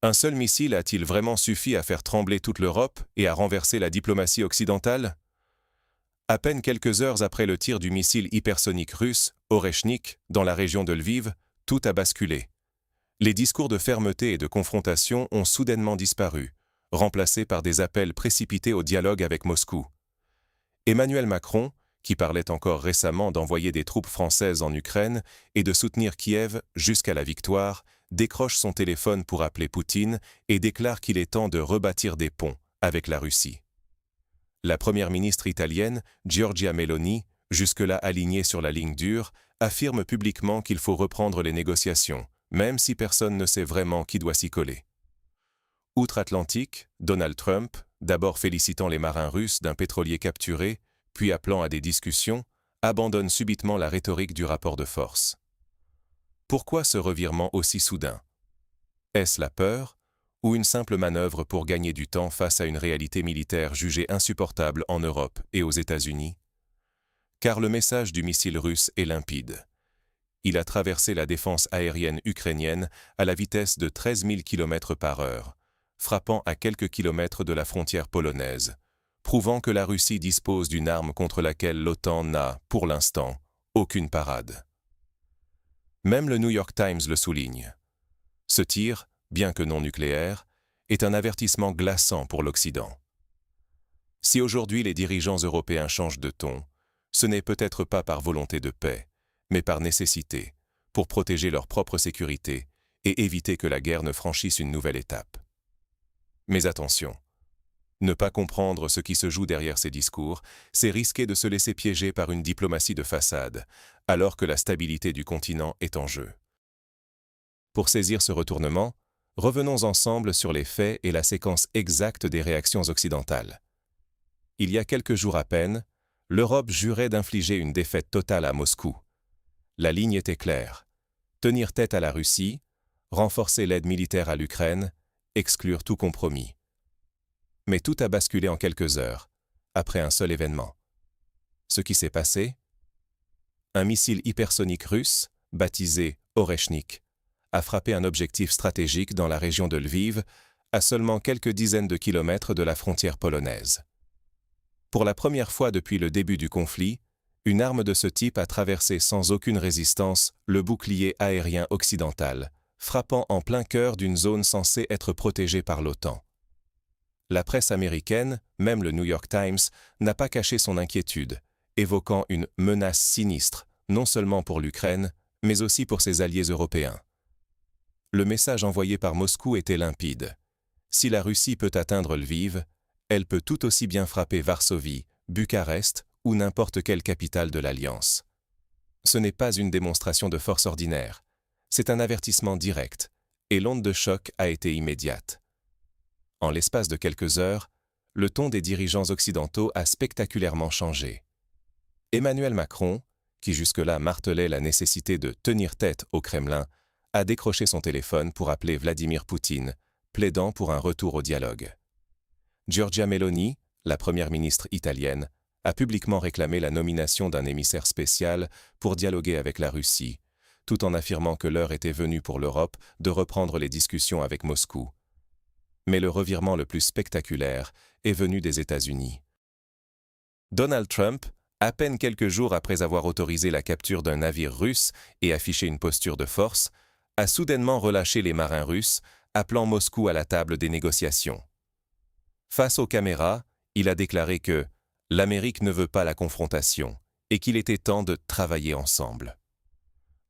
Un seul missile a-t-il vraiment suffi à faire trembler toute l'Europe et à renverser la diplomatie occidentale? À peine quelques heures après le tir du missile hypersonique russe, Oreshnik, dans la région de Lviv, tout a basculé. Les discours de fermeté et de confrontation ont soudainement disparu, remplacés par des appels précipités au dialogue avec Moscou. Emmanuel Macron, qui parlait encore récemment d'envoyer des troupes françaises en Ukraine et de soutenir Kiev jusqu'à la victoire, décroche son téléphone pour appeler Poutine et déclare qu'il est temps de rebâtir des ponts avec la Russie. La première ministre italienne, Giorgia Meloni, jusque-là alignée sur la ligne dure, affirme publiquement qu'il faut reprendre les négociations, même si personne ne sait vraiment qui doit s'y coller. Outre-Atlantique, Donald Trump, d'abord félicitant les marins russes d'un pétrolier capturé, puis appelant à des discussions, abandonne subitement la rhétorique du rapport de force. Pourquoi ce revirement aussi soudain? Est-ce la peur ou une simple manœuvre pour gagner du temps face à une réalité militaire jugée insupportable en Europe et aux États-Unis? Car le message du missile russe est limpide. Il a traversé la défense aérienne ukrainienne à la vitesse de 13 000 km/h, frappant à quelques kilomètres de la frontière polonaise, prouvant que la Russie dispose d'une arme contre laquelle l'OTAN n'a, pour l'instant, aucune parade. Même le New York Times le souligne. Ce tir, bien que non nucléaire, est un avertissement glaçant pour l'Occident. Si aujourd'hui les dirigeants européens changent de ton, ce n'est peut-être pas par volonté de paix, mais par nécessité, pour protéger leur propre sécurité et éviter que la guerre ne franchisse une nouvelle étape. Mais attention, ne pas comprendre ce qui se joue derrière ces discours, c'est risquer de se laisser piéger par une diplomatie de façade, alors que la stabilité du continent est en jeu. Pour saisir ce retournement, revenons ensemble sur les faits et la séquence exacte des réactions occidentales. Il y a quelques jours à peine, l'Europe jurait d'infliger une défaite totale à Moscou. La ligne était claire: tenir tête à la Russie, renforcer l'aide militaire à l'Ukraine, exclure tout compromis. Mais tout a basculé en quelques heures, après un seul événement. Ce qui s'est passé? Un missile hypersonique russe, baptisé Oreshnik, a frappé un objectif stratégique dans la région de Lviv, à seulement quelques dizaines de kilomètres de la frontière polonaise. Pour la première fois depuis le début du conflit, une arme de ce type a traversé sans aucune résistance le bouclier aérien occidental, frappant en plein cœur d'une zone censée être protégée par l'OTAN. La presse américaine, même le New York Times, n'a pas caché son inquiétude, évoquant une menace sinistre, non seulement pour l'Ukraine, mais aussi pour ses alliés européens. Le message envoyé par Moscou était limpide. Si la Russie peut atteindre Lviv, elle peut tout aussi bien frapper Varsovie, Bucarest ou n'importe quelle capitale de l'Alliance. Ce n'est pas une démonstration de force ordinaire, c'est un avertissement direct, et l'onde de choc a été immédiate. En l'espace de quelques heures, le ton des dirigeants occidentaux a spectaculairement changé. Emmanuel Macron, qui jusque-là martelait la nécessité de tenir tête au Kremlin, a décroché son téléphone pour appeler Vladimir Poutine, plaidant pour un retour au dialogue. Giorgia Meloni, la première ministre italienne, a publiquement réclamé la nomination d'un émissaire spécial pour dialoguer avec la Russie, tout en affirmant que l'heure était venue pour l'Europe de reprendre les discussions avec Moscou. Mais le revirement le plus spectaculaire est venu des États-Unis. Donald Trump, à peine quelques jours après avoir autorisé la capture d'un navire russe et affiché une posture de force, a soudainement relâché les marins russes, appelant Moscou à la table des négociations. Face aux caméras, il a déclaré que l'Amérique ne veut pas la confrontation et qu'il était temps de travailler ensemble.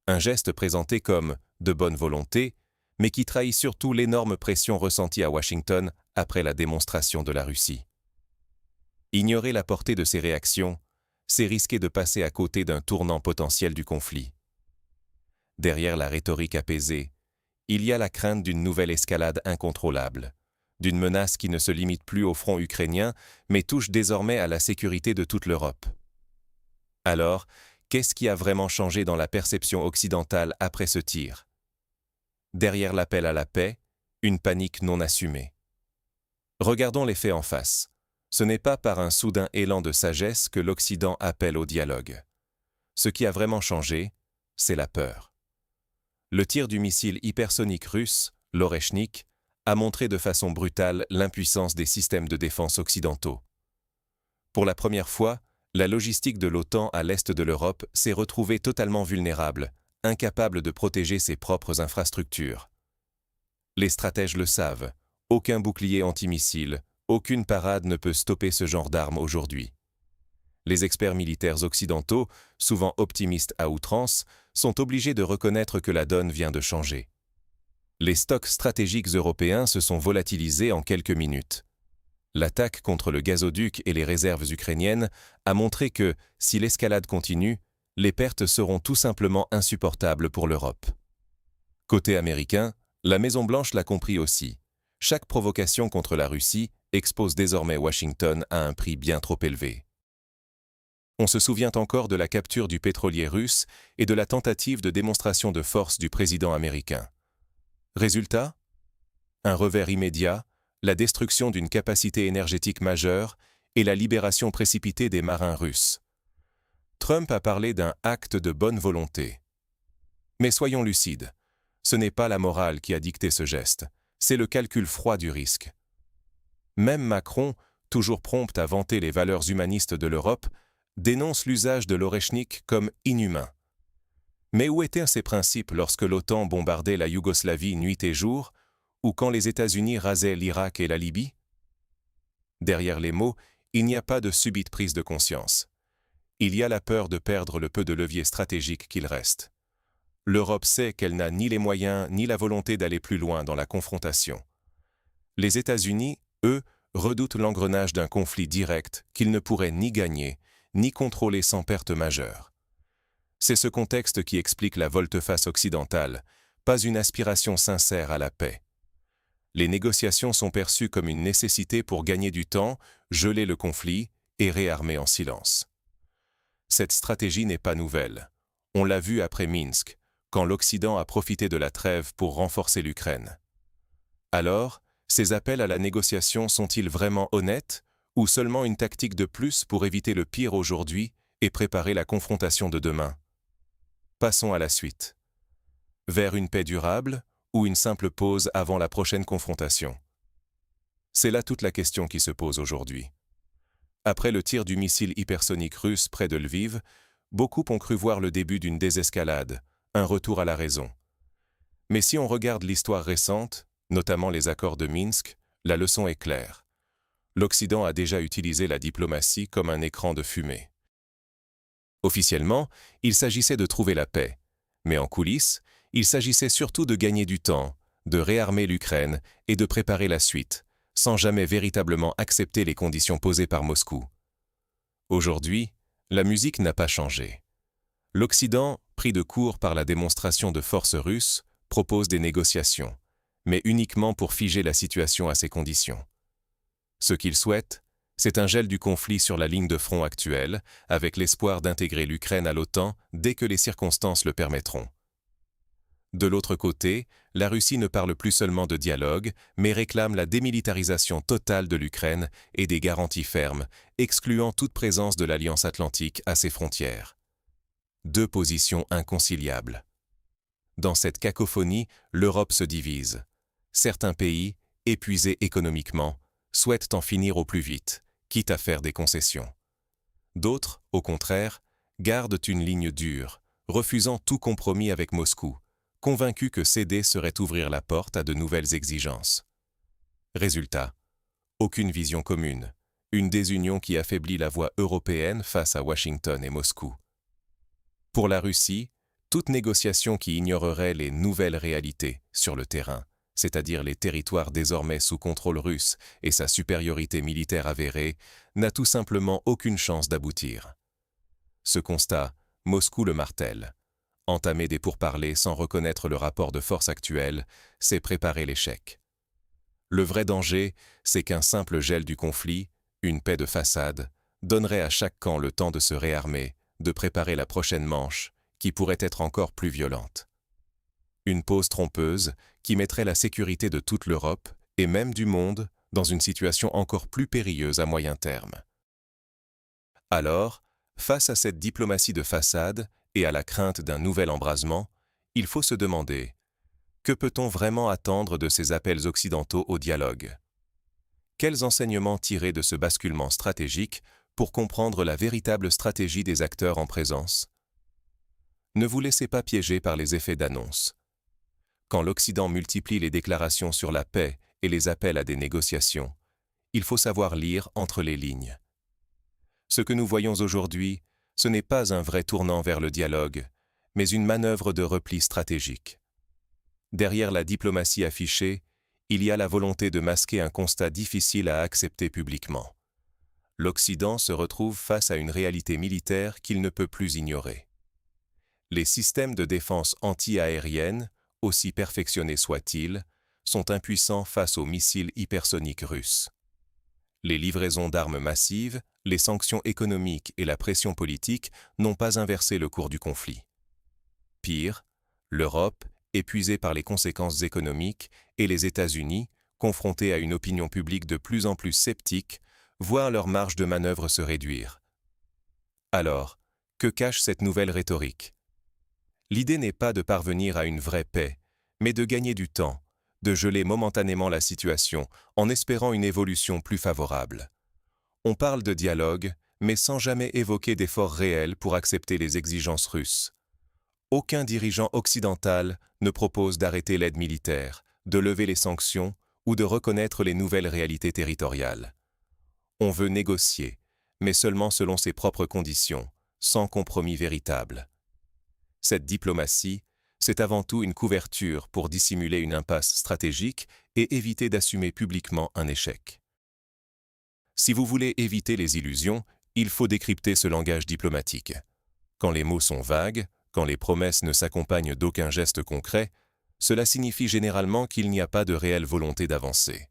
Un geste présenté comme de bonne volonté, mais qui trahit surtout l'énorme pression ressentie à Washington après la démonstration de la Russie. Ignorer la portée de ces réactions, c'est risquer de passer à côté d'un tournant potentiel du conflit. Derrière la rhétorique apaisée, il y a la crainte d'une nouvelle escalade incontrôlable, d'une menace qui ne se limite plus au front ukrainien, mais touche désormais à la sécurité de toute l'Europe. Alors, qu'est-ce qui a vraiment changé dans la perception occidentale après ce tir? Derrière l'appel à la paix, une panique non assumée. Regardons les faits en face. Ce n'est pas par un soudain élan de sagesse que l'Occident appelle au dialogue. Ce qui a vraiment changé, c'est la peur. Le tir du missile hypersonique russe, l'Oreshnik, a montré de façon brutale l'impuissance des systèmes de défense occidentaux. Pour la première fois, la logistique de l'OTAN à l'est de l'Europe s'est retrouvée totalement vulnérable, incapable de protéger ses propres infrastructures. Les stratèges le savent, aucun bouclier antimissile, aucune parade ne peut stopper ce genre d'armes aujourd'hui. Les experts militaires occidentaux, souvent optimistes à outrance, sont obligés de reconnaître que la donne vient de changer. Les stocks stratégiques européens se sont volatilisés en quelques minutes. L'attaque contre le gazoduc et les réserves ukrainiennes a montré que, si l'escalade continue, les pertes seront tout simplement insupportables pour l'Europe. Côté américain, la Maison-Blanche l'a compris aussi. Chaque provocation contre la Russie expose désormais Washington à un prix bien trop élevé. On se souvient encore de la capture du pétrolier russe et de la tentative de démonstration de force du président américain. Résultat ? Un revers immédiat, la destruction d'une capacité énergétique majeure et la libération précipitée des marins russes. Trump a parlé d'un acte de bonne volonté. Mais soyons lucides, ce n'est pas la morale qui a dicté ce geste, c'est le calcul froid du risque. Même Macron, toujours prompt à vanter les valeurs humanistes de l'Europe, dénonce l'usage de l'Oreshnik comme inhumain. Mais où étaient ces principes lorsque l'OTAN bombardait la Yougoslavie nuit et jour, ou quand les États-Unis rasaient l'Irak et la Libye ? Derrière les mots, il n'y a pas de subite prise de conscience. Il y a la peur de perdre le peu de levier stratégique qu'il reste. L'Europe sait qu'elle n'a ni les moyens ni la volonté d'aller plus loin dans la confrontation. Les États-Unis, eux, redoutent l'engrenage d'un conflit direct qu'ils ne pourraient ni gagner, ni contrôler sans perte majeure. C'est ce contexte qui explique la volte-face occidentale, pas une aspiration sincère à la paix. Les négociations sont perçues comme une nécessité pour gagner du temps, geler le conflit et réarmer en silence. Cette stratégie n'est pas nouvelle. On l'a vu après Minsk, quand l'Occident a profité de la trêve pour renforcer l'Ukraine. Alors, ces appels à la négociation sont-ils vraiment honnêtes ou seulement une tactique de plus pour éviter le pire aujourd'hui et préparer la confrontation de demain ? Passons à la suite. Vers une paix durable ou une simple pause avant la prochaine confrontation ? C'est là toute la question qui se pose aujourd'hui. Après le tir du missile hypersonique russe près de Lviv, beaucoup ont cru voir le début d'une désescalade, un retour à la raison. Mais si on regarde l'histoire récente, notamment les accords de Minsk, la leçon est claire. L'Occident a déjà utilisé la diplomatie comme un écran de fumée. Officiellement, il s'agissait de trouver la paix, mais en coulisses, il s'agissait surtout de gagner du temps, de réarmer l'Ukraine et de préparer la suite, sans jamais véritablement accepter les conditions posées par Moscou. Aujourd'hui, la musique n'a pas changé. L'Occident, pris de court par la démonstration de force russe, propose des négociations, mais uniquement pour figer la situation à ses conditions. Ce qu'il souhaite, c'est un gel du conflit sur la ligne de front actuelle, avec l'espoir d'intégrer l'Ukraine à l'OTAN dès que les circonstances le permettront. De l'autre côté, la Russie ne parle plus seulement de dialogue, mais réclame la démilitarisation totale de l'Ukraine et des garanties fermes, excluant toute présence de l'Alliance atlantique à ses frontières. Deux positions inconciliables. Dans cette cacophonie, l'Europe se divise. Certains pays, épuisés économiquement, souhaitent en finir au plus vite, quitte à faire des concessions. D'autres, au contraire, gardent une ligne dure, refusant tout compromis avec Moscou, convaincus que céder serait ouvrir la porte à de nouvelles exigences. Résultat, aucune vision commune, une désunion qui affaiblit la voix européenne face à Washington et Moscou. Pour la Russie, toute négociation qui ignorerait les nouvelles réalités sur le terrain, c'est-à-dire les territoires désormais sous contrôle russe et sa supériorité militaire avérée, n'a tout simplement aucune chance d'aboutir. Ce constat, Moscou le martèle. Entamer des pourparlers sans reconnaître le rapport de force actuel, c'est préparer l'échec. Le vrai danger, c'est qu'un simple gel du conflit, une paix de façade, donnerait à chaque camp le temps de se réarmer, de préparer la prochaine manche, qui pourrait être encore plus violente. Une pause trompeuse qui mettrait la sécurité de toute l'Europe, et même du monde, dans une situation encore plus périlleuse à moyen terme. Alors, face à cette diplomatie de façade et à la crainte d'un nouvel embrasement, il faut se demander Que peut-on vraiment attendre de ces appels occidentaux au dialogue? Quels enseignements tirer de ce basculement stratégique pour comprendre la véritable stratégie des acteurs en présence? Ne vous laissez pas piéger par les effets d'annonce. Quand l'Occident multiplie les déclarations sur la paix et les appels à des négociations, il faut savoir lire entre les lignes. Ce que nous voyons aujourd'hui, ce n'est pas un vrai tournant vers le dialogue, mais une manœuvre de repli stratégique. Derrière la diplomatie affichée, il y a la volonté de masquer un constat difficile à accepter publiquement. L'Occident se retrouve face à une réalité militaire qu'il ne peut plus ignorer. Les systèmes de défense anti-aérienne, aussi perfectionnés soient-ils, sont impuissants face aux missiles hypersoniques russes. Les livraisons d'armes massives, les sanctions économiques et la pression politique n'ont pas inversé le cours du conflit. Pire, l'Europe, épuisée par les conséquences économiques, et les États-Unis, confrontés à une opinion publique de plus en plus sceptique, voient leur marge de manœuvre se réduire. Alors, que cache cette nouvelle rhétorique? L'idée n'est pas de parvenir à une vraie paix, mais de gagner du temps, de geler momentanément la situation en espérant une évolution plus favorable. On parle de dialogue, mais sans jamais évoquer d'efforts réels pour accepter les exigences russes. Aucun dirigeant occidental ne propose d'arrêter l'aide militaire, de lever les sanctions ou de reconnaître les nouvelles réalités territoriales. On veut négocier, mais seulement selon ses propres conditions, sans compromis véritable. Cette diplomatie, c'est avant tout une couverture pour dissimuler une impasse stratégique et éviter d'assumer publiquement un échec. Si vous voulez éviter les illusions, il faut décrypter ce langage diplomatique. Quand les mots sont vagues, quand les promesses ne s'accompagnent d'aucun geste concret, cela signifie généralement qu'il n'y a pas de réelle volonté d'avancer.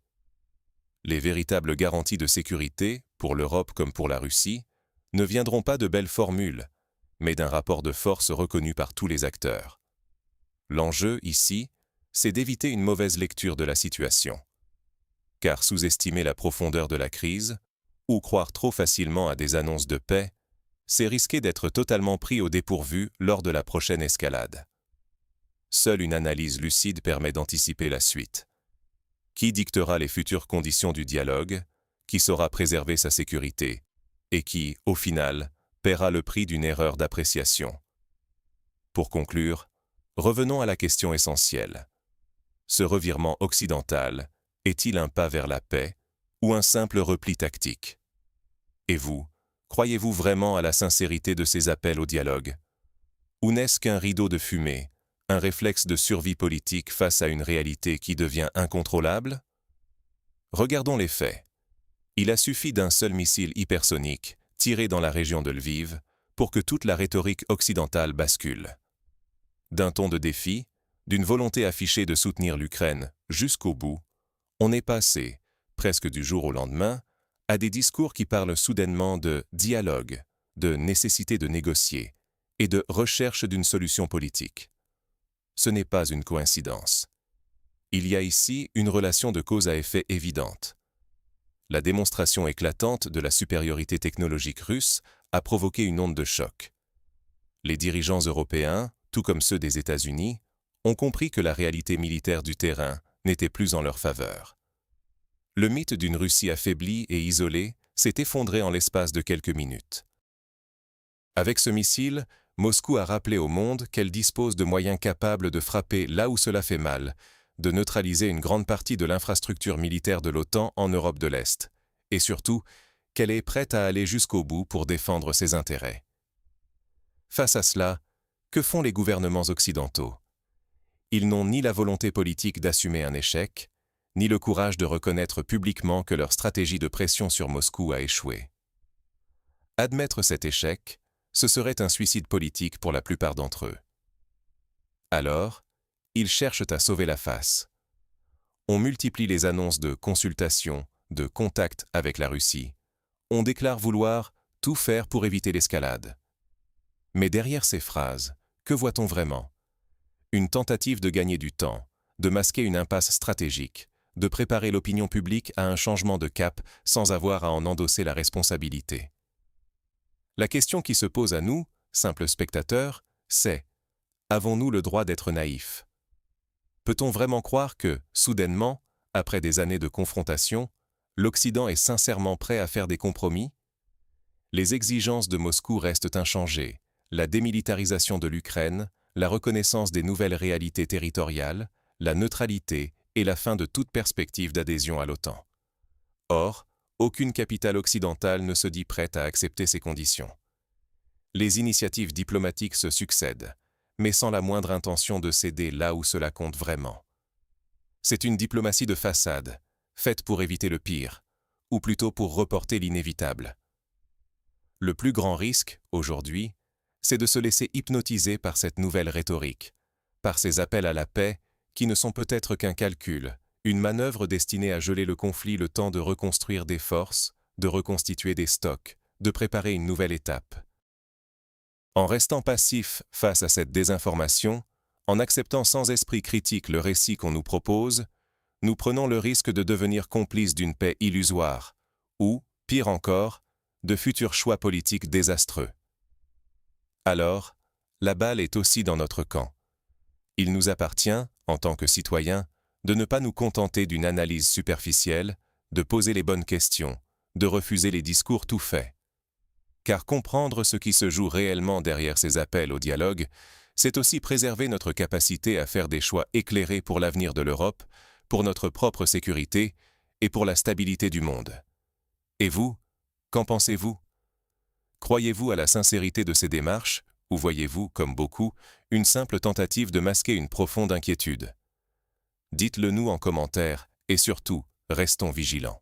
Les véritables garanties de sécurité, pour l'Europe comme pour la Russie, ne viendront pas de belles formules, mais d'un rapport de force reconnu par tous les acteurs. L'enjeu, ici, c'est d'éviter une mauvaise lecture de la situation. Car sous-estimer la profondeur de la crise, ou croire trop facilement à des annonces de paix, c'est risquer d'être totalement pris au dépourvu lors de la prochaine escalade. Seule une analyse lucide permet d'anticiper la suite. Qui dictera les futures conditions du dialogue, qui saura préserver sa sécurité, et qui, au final, paiera le prix d'une erreur d'appréciation. Pour conclure, revenons à la question essentielle. Ce revirement occidental est-il un pas vers la paix ou un simple repli tactique? Et vous, croyez-vous vraiment à la sincérité de ces appels au dialogue? Ou n'est-ce qu'un rideau de fumée, un réflexe de survie politique face à une réalité qui devient incontrôlable? Regardons les faits. Il a suffi d'un seul missile hypersonique, tiré dans la région de Lviv, pour que toute la rhétorique occidentale bascule. D'un ton de défi, d'une volonté affichée de soutenir l'Ukraine jusqu'au bout, on est passé, presque du jour au lendemain, à des discours qui parlent soudainement de dialogue, de nécessité de négocier et de recherche d'une solution politique. Ce n'est pas une coïncidence. Il y a ici une relation de cause à effet évidente. La démonstration éclatante de la supériorité technologique russe a provoqué une onde de choc. Les dirigeants européens, tout comme ceux des États-Unis, ont compris que la réalité militaire du terrain n'était plus en leur faveur. Le mythe d'une Russie affaiblie et isolée s'est effondré en l'espace de quelques minutes. Avec ce missile, Moscou a rappelé au monde qu'elle dispose de moyens capables de frapper là où cela fait mal, de neutraliser une grande partie de l'infrastructure militaire de l'OTAN en Europe de l'Est, et surtout qu'elle est prête à aller jusqu'au bout pour défendre ses intérêts. Face à cela, que font les gouvernements occidentaux? Ils n'ont ni la volonté politique d'assumer un échec, ni le courage de reconnaître publiquement que leur stratégie de pression sur Moscou a échoué. Admettre cet échec, ce serait un suicide politique pour la plupart d'entre eux. Alors, ils cherchent à sauver la face. On multiplie les annonces de consultation, de contact avec la Russie. On déclare vouloir tout faire pour éviter l'escalade. Mais derrière ces phrases, que voit-on vraiment? Une tentative de gagner du temps, de masquer une impasse stratégique, de préparer l'opinion publique à un changement de cap sans avoir à en endosser la responsabilité. La question qui se pose à nous, simples spectateurs, c'est: avons-nous le droit d'être naïfs? Peut-on vraiment croire que, soudainement, après des années de confrontation, l'Occident est sincèrement prêt à faire des compromis? Les exigences de Moscou restent inchangées, la démilitarisation de l'Ukraine, la reconnaissance des nouvelles réalités territoriales, la neutralité et la fin de toute perspective d'adhésion à l'OTAN. Or, aucune capitale occidentale ne se dit prête à accepter ces conditions. Les initiatives diplomatiques se succèdent, mais sans la moindre intention de céder là où cela compte vraiment. C'est une diplomatie de façade, faite pour éviter le pire, ou plutôt pour reporter l'inévitable. Le plus grand risque, aujourd'hui, c'est de se laisser hypnotiser par cette nouvelle rhétorique, par ces appels à la paix qui ne sont peut-être qu'un calcul, une manœuvre destinée à geler le conflit le temps de reconstruire des forces, de reconstituer des stocks, de préparer une nouvelle étape. En restant passif face à cette désinformation, en acceptant sans esprit critique le récit qu'on nous propose, nous prenons le risque de devenir complices d'une paix illusoire, ou, pire encore, de futurs choix politiques désastreux. Alors, la balle est aussi dans notre camp. Il nous appartient, en tant que citoyens, de ne pas nous contenter d'une analyse superficielle, de poser les bonnes questions, de refuser les discours tout faits. Car comprendre ce qui se joue réellement derrière ces appels au dialogue, c'est aussi préserver notre capacité à faire des choix éclairés pour l'avenir de l'Europe, pour notre propre sécurité et pour la stabilité du monde. Et vous, qu'en pensez-vous? Croyez-vous à la sincérité de ces démarches, ou voyez-vous, comme beaucoup, une simple tentative de masquer une profonde inquiétude? Dites-le nous en commentaire, et surtout, restons vigilants.